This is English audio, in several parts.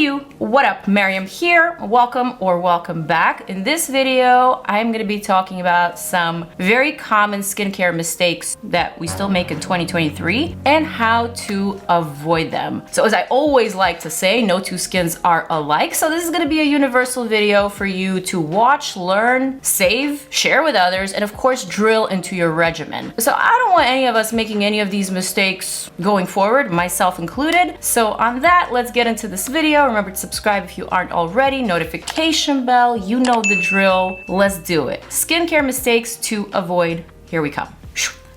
you, what up? Maryam here. Welcome back. In this video, I'm going to be talking about some very common skincare mistakes that we still make in 2023 and how to avoid them. So as I always like to say, no two skins are alike. So this is going to be a universal video for you to watch, learn, save, share with others, and of course, drill into your regimen. So I don't want any of us making any of these mistakes going forward, myself included. So on that, let's get into this video. Remember to subscribe if you aren't already, notification bell, you know the drill. Let's do it. Skincare mistakes to avoid. Here we come.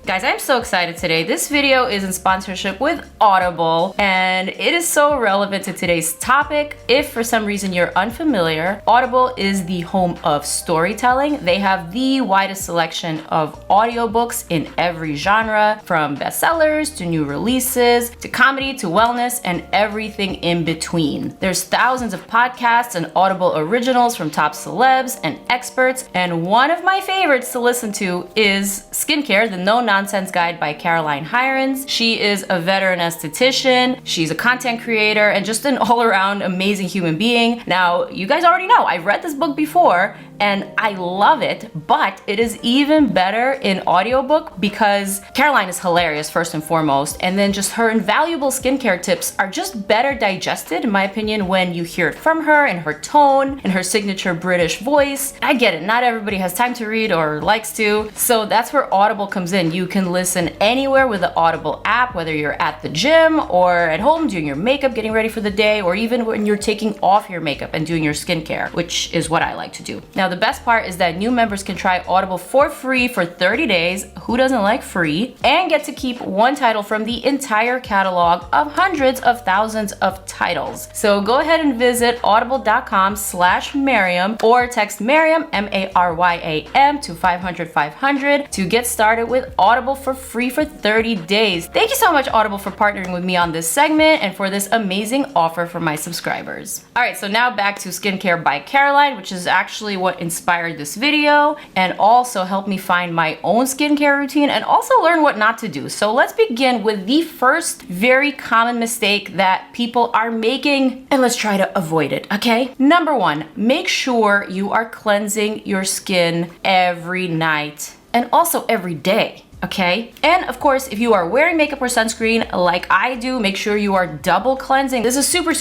Guys, I'm so excited today. This video is in sponsorship with Audible, and it is so relevant to today's topic. If for some reason you're unfamiliar, Audible is the home of storytelling. They have the widest selection of audiobooks in every genre, from bestsellers to new releases, to comedy, to wellness, and everything in between. There's thousands of podcasts and Audible originals from top celebs and experts, and one of my favorites to listen to is Skincare, the No Nonsense Guide by Caroline Hirons. She is a veteran esthetician, she's a content creator, and just an all-around amazing human being. Now, you guys already know, I've read this book before, and I love it, but it is even better in audiobook because Caroline is hilarious first and foremost, and then just her invaluable skincare tips are just better digested, in my opinion, when you hear it from her in her tone, in her signature British voice. I get it, not everybody has time to read or likes to, so that's where Audible comes in. You can listen anywhere with the Audible app, whether you're at the gym or at home doing your makeup, getting ready for the day, or even when you're taking off your makeup and doing your skincare, which is what I like to do. Now, the best part is that new members can try Audible for free for 30 days. Who doesn't like free? And get to keep one title from the entire catalog of hundreds of thousands of titles. So go ahead and visit audible.com/Maryam or text Maryam, M-A-R-Y-A-M, to 500-500 to get started with Audible for free for 30 days. Thank you so much, Audible, for partnering with me on this segment and for this amazing offer for my subscribers. All right, so now back to Skincare by Caroline, which is actually what inspired this video and also helped me find my own skincare routine and also learn what not to do. So let's begin with the first very common mistake that people are making, and let's try to avoid it, okay? Number one, make sure you are cleansing your skin every night and also every day. Okay, and of course, if you are wearing makeup or sunscreen like I do, make sure you are double cleansing. This is super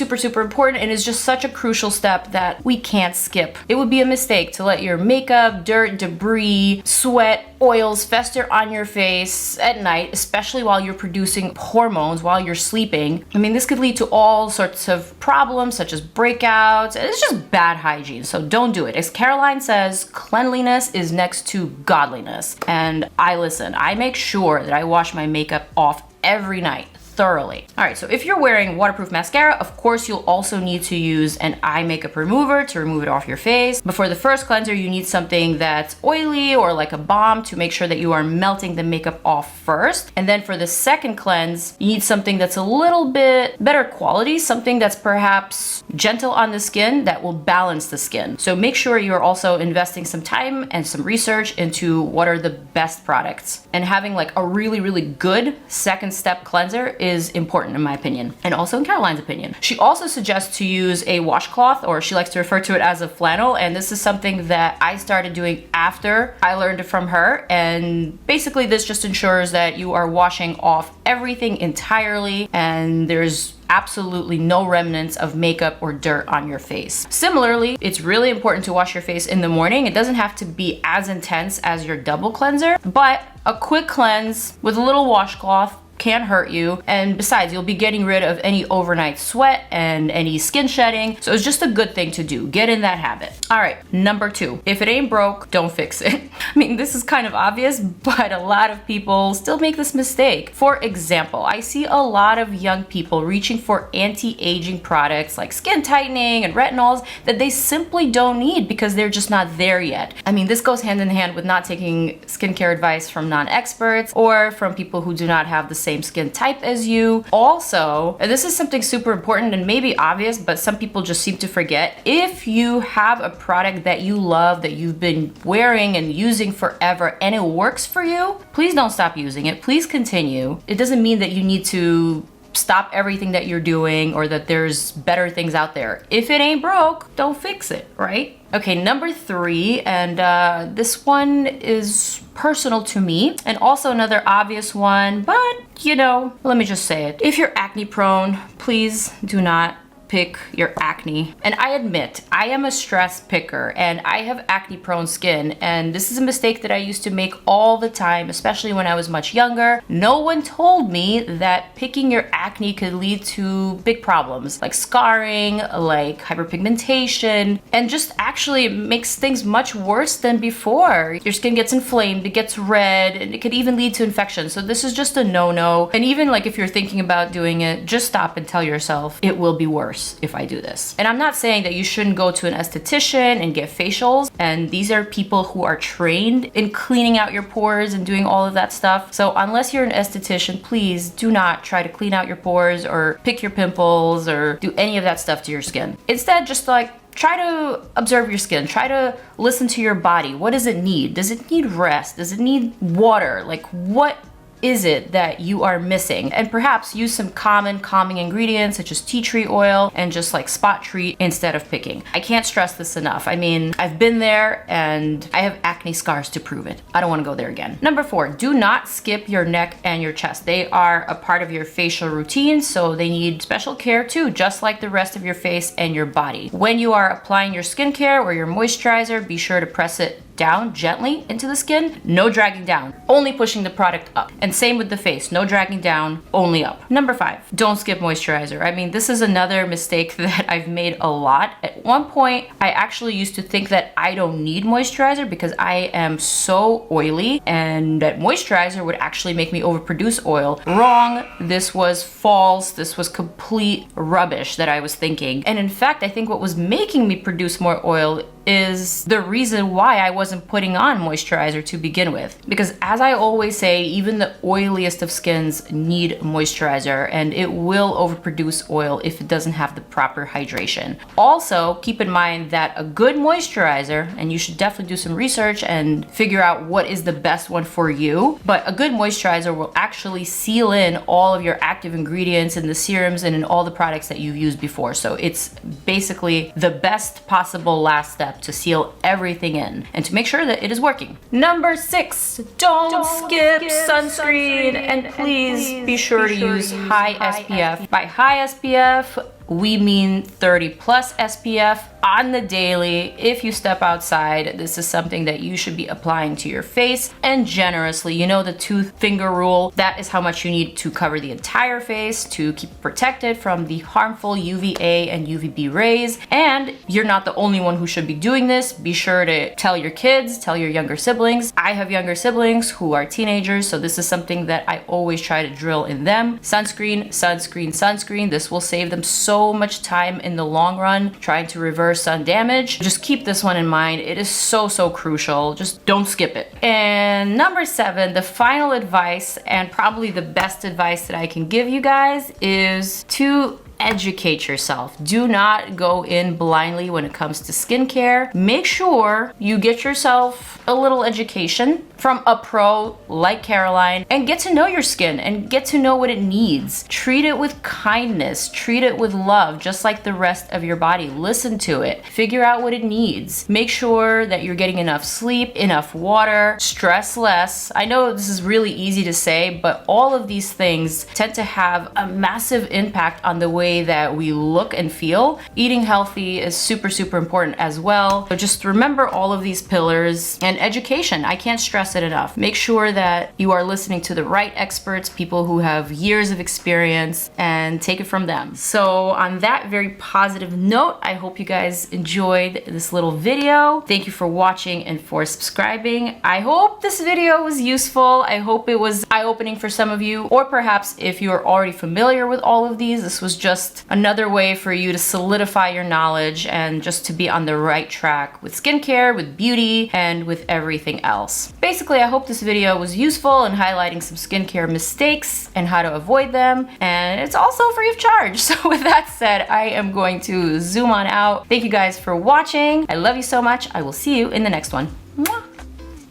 important, and is just such a crucial step that we can't skip. It would be a mistake to let your makeup, dirt, debris, sweat, oils fester on your face at night, especially while you're producing hormones while you're sleeping. I mean, this could lead to all sorts of problems such as breakouts. It's just bad hygiene, so don't do it. As Caroline says, cleanliness is next to godliness, and I listen. I make sure that I wash my makeup off every night thoroughly. All right, so if you're wearing waterproof mascara, of course, you'll also need to use an eye makeup remover to remove it off your face. But for the first cleanser, you need something that's oily or like a balm to make sure that you are melting the makeup off first. And then for the second cleanse, you need something that's a little bit better quality, something that's perhaps gentle on the skin that will balance the skin. So make sure you're also investing some time and some research into what are the best products. And having like a really good second step cleanser is important in my opinion, and also in Caroline's opinion. She also suggests to use a washcloth, or she likes to refer to it as a flannel, and this is something that I started doing after I learned it from her. And basically this just ensures that you are washing off everything entirely and there's absolutely no remnants of makeup or dirt on your face. Similarly, it's really important to wash your face in the morning. It doesn't have to be as intense as your double cleanser, but a quick cleanse with a little washcloth can't hurt you, and besides, you'll be getting rid of any overnight sweat and any skin shedding, so it's just a good thing to do. Get in that habit. All right, number two, if it ain't broke, don't fix it. I mean, this is kind of obvious, but a lot of people still make this mistake. For example, I see a lot of young people reaching for anti-aging products like skin tightening and retinols that they simply don't need because they're just not there yet. I mean, this goes hand in hand with not taking skincare advice from non-experts or from people who do not have the same skin type as you. Also, and this is something super important and maybe obvious, but some people just seem to forget, if you have a product that you love, that you've been wearing and using forever, and it works for you, please don't stop using it. Please continue. It doesn't mean that you need to stop everything that you're doing or that there's better things out there. If it ain't broke, don't fix it, right? Okay, number 3, and this one is personal to me, and also another obvious one, but you know, let me just say it. If you're acne prone, please do not pick your acne. And I admit, I am a stress picker and I have acne prone skin, and this is a mistake that I used to make all the time, especially when I was much younger. No one told me that picking your acne could lead to big problems like scarring, like hyperpigmentation, and just actually makes things much worse than before. Your skin gets inflamed, it gets red, and it could even lead to infection. So this is just a no-no. And even like if you're thinking about doing it, just stop and tell yourself it will be worse if I do this. And I'm not saying that you shouldn't go to an esthetician and get facials, and these are people who are trained in cleaning out your pores and doing all of that stuff. So unless you're an esthetician, please do not try to clean out your pores or pick your pimples or do any of that stuff to your skin. Instead, just like try to observe your skin. Try to listen to your body. What does it need? Does it need rest? Does it need water? Like, what is it that you are missing? And perhaps use some common calming ingredients such as tea tree oil and just like spot treat instead of picking. I can't stress this enough. I mean, I've been there and I have acne scars to prove it. I don't want to go there again. Number 4, do not skip your neck and your chest. They are a part of your facial routine, so they need special care too, just like the rest of your face and your body. When you are applying your skincare or your moisturizer, be sure to press it down gently into the skin, no dragging down, only pushing the product up. And same with the face, no dragging down, only up. Number 5, don't skip moisturizer. I mean, this is another mistake that I've made a lot. At one point, I actually used to think that I don't need moisturizer because I am so oily and that moisturizer would actually make me overproduce oil. Wrong. This was false. This was complete rubbish that I was thinking. And in fact, I think what was making me produce more oil is the reason why I wasn't putting on moisturizer to begin with. Because as I always say, even the oiliest of skins need moisturizer, and it will overproduce oil if it doesn't have the proper hydration. Also, keep in mind that a good moisturizer, and you should definitely do some research and figure out what is the best one for you, but a good moisturizer will actually seal in all of your active ingredients in the serums and in all the products that you've used before. So it's basically the best possible last step to seal everything in and to make sure that it is working. Number 6, don't skip sunscreen, and please be sure to use high SPF. By high SPF, we mean 30 plus SPF on the daily. If you step outside, this is something that you should be applying to your face, and generously. You know the 2-finger rule? That is how much you need to cover the entire face to keep it protected from the harmful UVA and UVB rays. And you're not the only one who should be doing this. Be sure to tell your kids, tell your younger siblings. I have younger siblings who are teenagers, so this is something that I always try to drill in them. Sunscreen, sunscreen, sunscreen. This will save them so much time in the long run trying to reverse sun damage. Just keep this one in mind. It is so crucial. Just don't skip it. And number 7, the final advice, and probably the best advice that I can give you guys, is to educate yourself. Do not go in blindly when it comes to skincare. Make sure you get yourself a little education from a pro like Caroline and get to know your skin and get to know what it needs. Treat it with kindness, treat it with love, just like the rest of your body. Listen to it, figure out what it needs. Make sure that you're getting enough sleep, enough water, stress less. I know this is really easy to say, but all of these things tend to have a massive impact on the way that we look and feel. Eating healthy is super important as well. So just remember all of these pillars, and education. I can't stress it enough. Make sure that you are listening to the right experts, people who have years of experience, and take it from them. So on that very positive note, I hope you guys enjoyed this little video. Thank you for watching and for subscribing. I hope this video was useful. I hope it was eye-opening for some of you, or perhaps if you are already familiar with all of these, this was just another way for you to solidify your knowledge and just to be on the right track with skincare, with beauty, and with everything else. Basically, I hope this video was useful in highlighting some skincare mistakes and how to avoid them, and it's also free of charge. So with that said, I am going to zoom on out. Thank you guys for watching. I love you so much. I will see you in the next one. Mwah.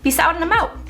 Peace out, and I'm out.